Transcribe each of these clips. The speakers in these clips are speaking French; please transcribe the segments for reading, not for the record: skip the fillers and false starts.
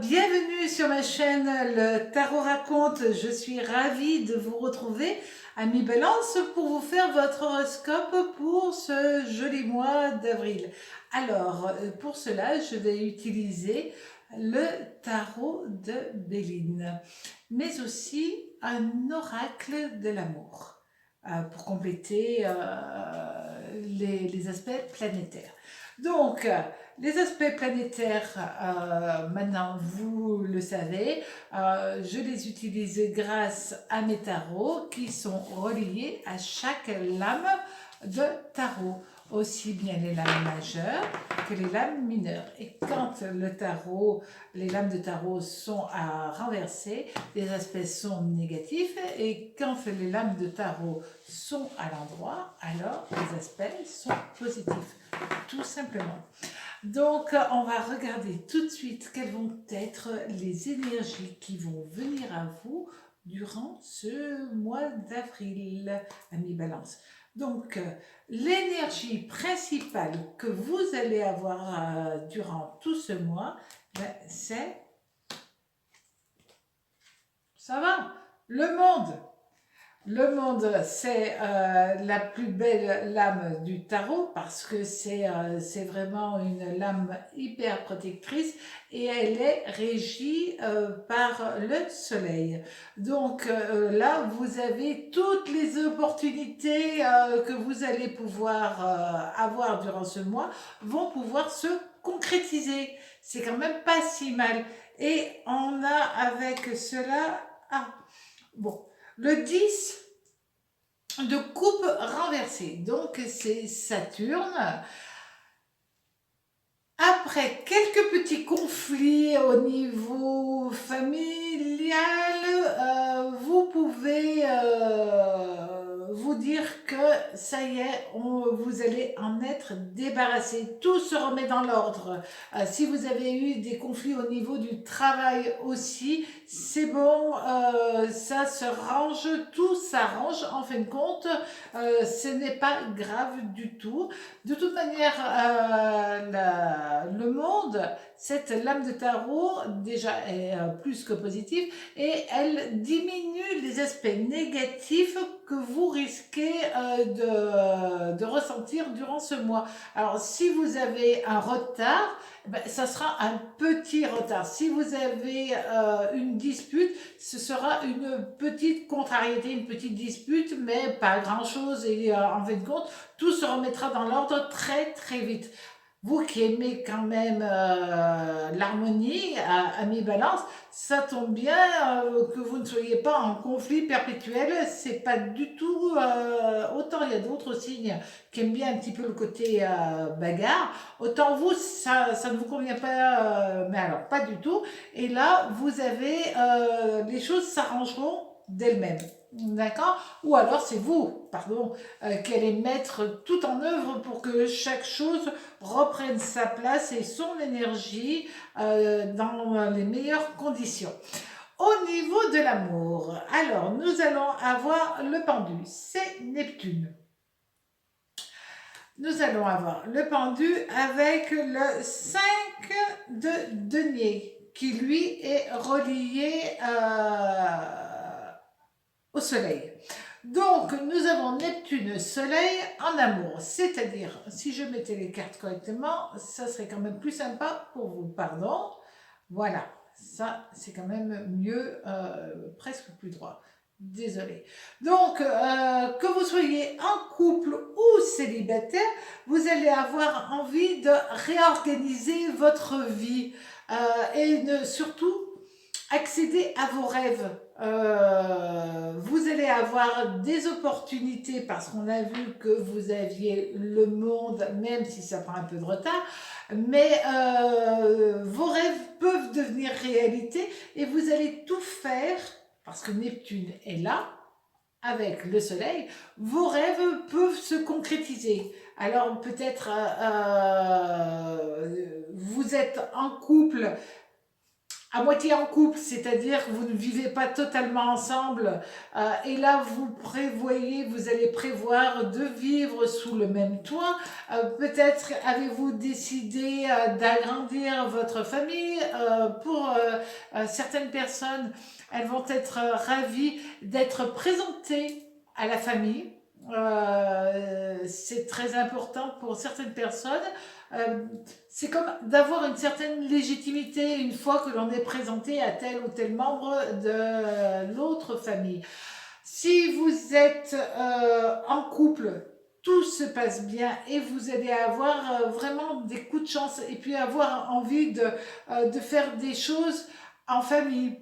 Bienvenue sur ma chaîne Le Tarot Raconte. Je suis ravie de vous retrouver, amis Balance, pour vous faire votre horoscope pour ce joli mois d'avril. Alors, pour cela, je vais utiliser le tarot de Béline, mais aussi un oracle de l'amour, pour compléter les aspects planétaires. Donc, les aspects planétaires, maintenant vous le savez, je les utilise grâce à mes tarots qui sont reliés à chaque lame de tarot, aussi bien les lames majeures que les lames mineures. Et quand le tarot, les lames de tarot sont à renverser, les aspects sont négatifs, et quand les lames de tarot sont à l'endroit, alors les aspects sont positifs, tout simplement. Donc, on va regarder tout de suite quelles vont être les énergies qui vont venir à vous durant ce mois d'avril, amis Balance. Donc, l'énergie principale que vous allez avoir durant tout ce mois, c'est, ça va, le monde. Le monde, c'est la plus belle lame du tarot parce que c'est vraiment une lame hyper protectrice et elle est régie par le soleil. Donc là, vous avez toutes les opportunités que vous allez pouvoir avoir durant ce mois vont pouvoir se concrétiser. C'est quand même pas si mal. Et on a avec cela... Ah, bon. Le 10 de coupe renversée, donc c'est Saturne. Après quelques petits conflits au niveau familial, vous pouvez vous dire que ça y est, vous allez en être débarrassé. Tout se remet dans l'ordre. Si vous avez eu des conflits au niveau du travail aussi, c'est bon, ça se range, tout s'arrange en fin de compte. Ce n'est pas grave du tout. De toute manière, le monde, cette lame de tarot, déjà est plus que positive et elle diminue les aspects négatifs que vous risquez de ressentir durant ce mois. Alors, si vous avez un retard, ben, ça sera un petit retard. Si vous avez une dispute, ce sera une petite contrariété, une petite dispute, mais pas grand-chose. Et en fin de compte, tout se remettra dans l'ordre très très vite. Vous qui aimez quand même l'harmonie, amis Balance, ça tombe bien que vous ne soyez pas en conflit perpétuel. C'est pas du tout autant il y a d'autres signes qui aiment bien un petit peu le côté bagarre. Autant vous, ça ne vous convient pas, mais alors pas du tout. Et là, vous avez les choses s'arrangeront d'elles-mêmes. D'accord? Ou alors c'est vous, pardon, qui allez mettre tout en œuvre pour que chaque chose reprenne sa place et son énergie dans les meilleures conditions. Au niveau de l'amour, alors nous allons avoir le pendu, c'est Neptune. Nous allons avoir le pendu avec le 5 de denier qui lui est relié au soleil. Donc, nous avons Neptune, Soleil en amour. C'est-à-dire, si je mettais les cartes correctement, ça serait quand même plus sympa pour vous. Pardon. Voilà. Ça, c'est quand même mieux, presque plus droit. Désolée. Donc, que vous soyez en couple ou célibataire, vous allez avoir envie de réorganiser votre vie et surtout accéder à vos rêves. Vous allez avoir des opportunités parce qu'on a vu que vous aviez le monde, même si ça prend un peu de retard, mais vos rêves peuvent devenir réalité et vous allez tout faire, parce que Neptune est là, avec le soleil, vos rêves peuvent se concrétiser. Alors peut-être vous êtes en couple à moitié en couple, c'est-à-dire que vous ne vivez pas totalement ensemble, et là vous prévoyez, vous allez prévoir de vivre sous le même toit. Peut-être avez-vous décidé d'agrandir votre famille. Pour certaines personnes, elles vont être ravies d'être présentées à la famille. C'est très important pour certaines personnes. Euh, c'est comme d'avoir une certaine légitimité une fois que l'on est présenté à tel ou tel membre de l'autre famille. Si vous êtes en couple, tout se passe bien et vous allez avoir vraiment des coups de chance et puis avoir envie de faire des choses en famille.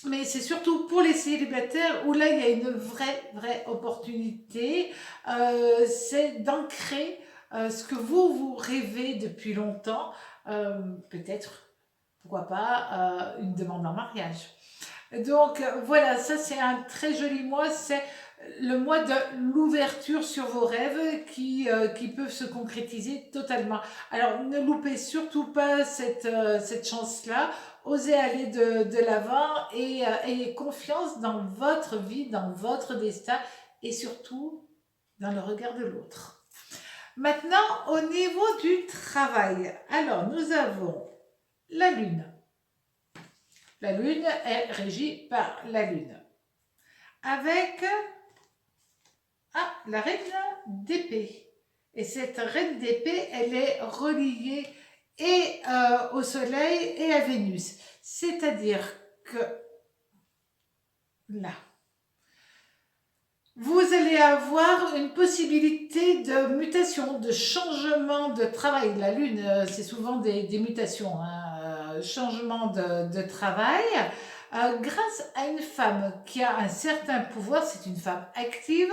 Mais c'est surtout pour les célibataires où là il y a une vraie opportunité. C'est d'ancrer ce que vous rêvez depuis longtemps. Peut-être, pourquoi pas, une demande en mariage. Donc voilà, ça c'est un très joli mois, c'est le mois de l'ouverture sur vos rêves qui peuvent se concrétiser totalement. Alors ne loupez surtout pas cette chance-là, osez aller de l'avant et ayez confiance dans votre vie, dans votre destin et surtout dans le regard de l'autre. Maintenant, au niveau du travail, alors nous avons la Lune. La Lune est régie par la Lune. Avec la reine d'épée. Et cette reine d'épée, elle est reliée et au Soleil et à Vénus. C'est-à-dire que là, vous allez avoir une possibilité de mutation, de changement de travail. La Lune, c'est souvent des mutations, hein, changement de travail. Grâce à une femme qui a un certain pouvoir, c'est une femme active,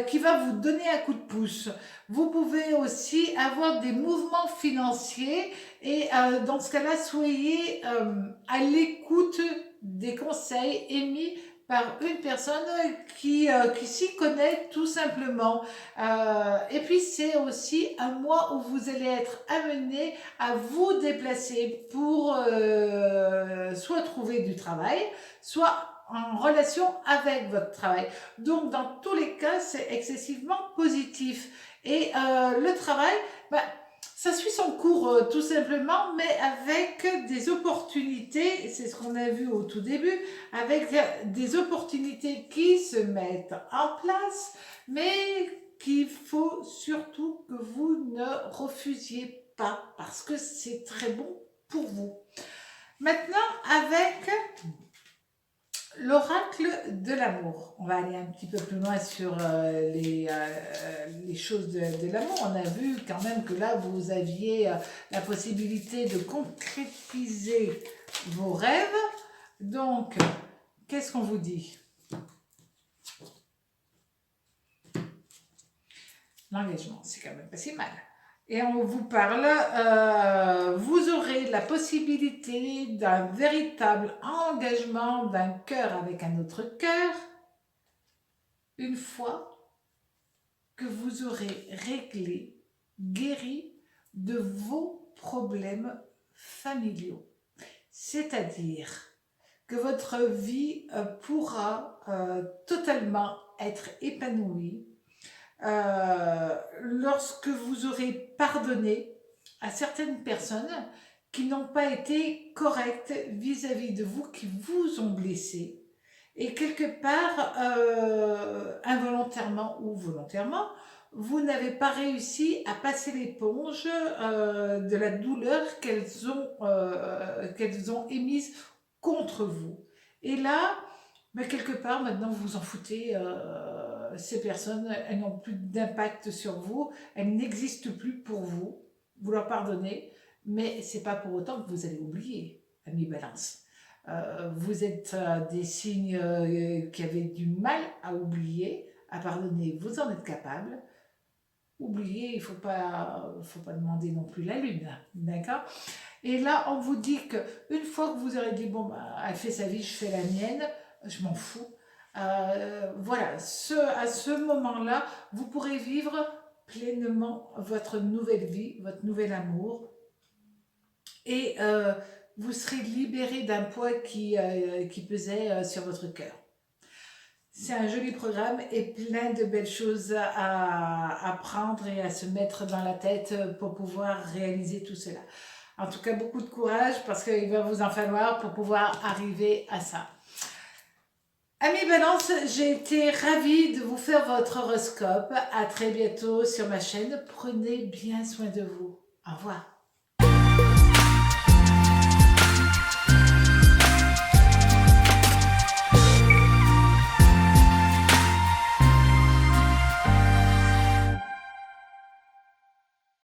qui va vous donner un coup de pouce. Vous pouvez aussi avoir des mouvements financiers et dans ce cas-là, soyez à l'écoute des conseils émis par une personne qui s'y connaît tout simplement. Et puis c'est aussi un mois où vous allez être amené à vous déplacer pour soit trouver du travail, soit en relation avec votre travail. Donc dans tous les cas, c'est excessivement positif. Et le travail, ça suit son cours tout simplement, mais avec des opportunités, c'est ce qu'on a vu au tout début, avec des opportunités qui se mettent en place, mais qu'il faut surtout que vous ne refusiez pas, parce que c'est très bon pour vous. Maintenant, avec l'oracle de l'amour. On va aller un petit peu plus loin sur les choses de l'amour. On a vu quand même que là, vous aviez la possibilité de concrétiser vos rêves. Donc, qu'est-ce qu'on vous dit? L'engagement, c'est quand même pas si mal. Et on vous parle, vous aurez la possibilité d'un véritable engagement d'un cœur avec un autre cœur une fois que vous aurez réglé, guéri de vos problèmes familiaux. C'est-à-dire que votre vie pourra totalement être épanouie lorsque vous aurez pardonné à certaines personnes qui n'ont pas été correctes vis-à-vis de vous, qui vous ont blessé. Et quelque part, involontairement ou volontairement, vous n'avez pas réussi à passer l'éponge de la douleur qu'elles ont émise contre vous. Et là, quelque part, maintenant, vous vous en foutez. Ces personnes, elles n'ont plus d'impact sur vous, elles n'existent plus pour vous. Vous leur pardonnez, mais c'est pas pour autant que vous allez oublier, ami Balance. Vous êtes des signes qui avaient du mal à oublier, à pardonner, vous en êtes capable. Oublier, il faut pas demander non plus la lune, d'accord? Et là, on vous dit que une fois que vous aurez dit bon, elle fait sa vie, je fais la mienne, je m'en fous. Voilà, à ce moment-là, vous pourrez vivre pleinement votre nouvelle vie, votre nouvel amour. Et vous serez libéré d'un poids qui pesait sur votre cœur. C'est un joli programme et plein de belles choses à prendre et à se mettre dans la tête pour pouvoir réaliser tout cela. En tout cas, beaucoup de courage parce qu'il va vous en falloir pour pouvoir arriver à ça. Amis Balance, j'ai été ravie de vous faire votre horoscope. À très bientôt sur ma chaîne. Prenez bien soin de vous. Au revoir.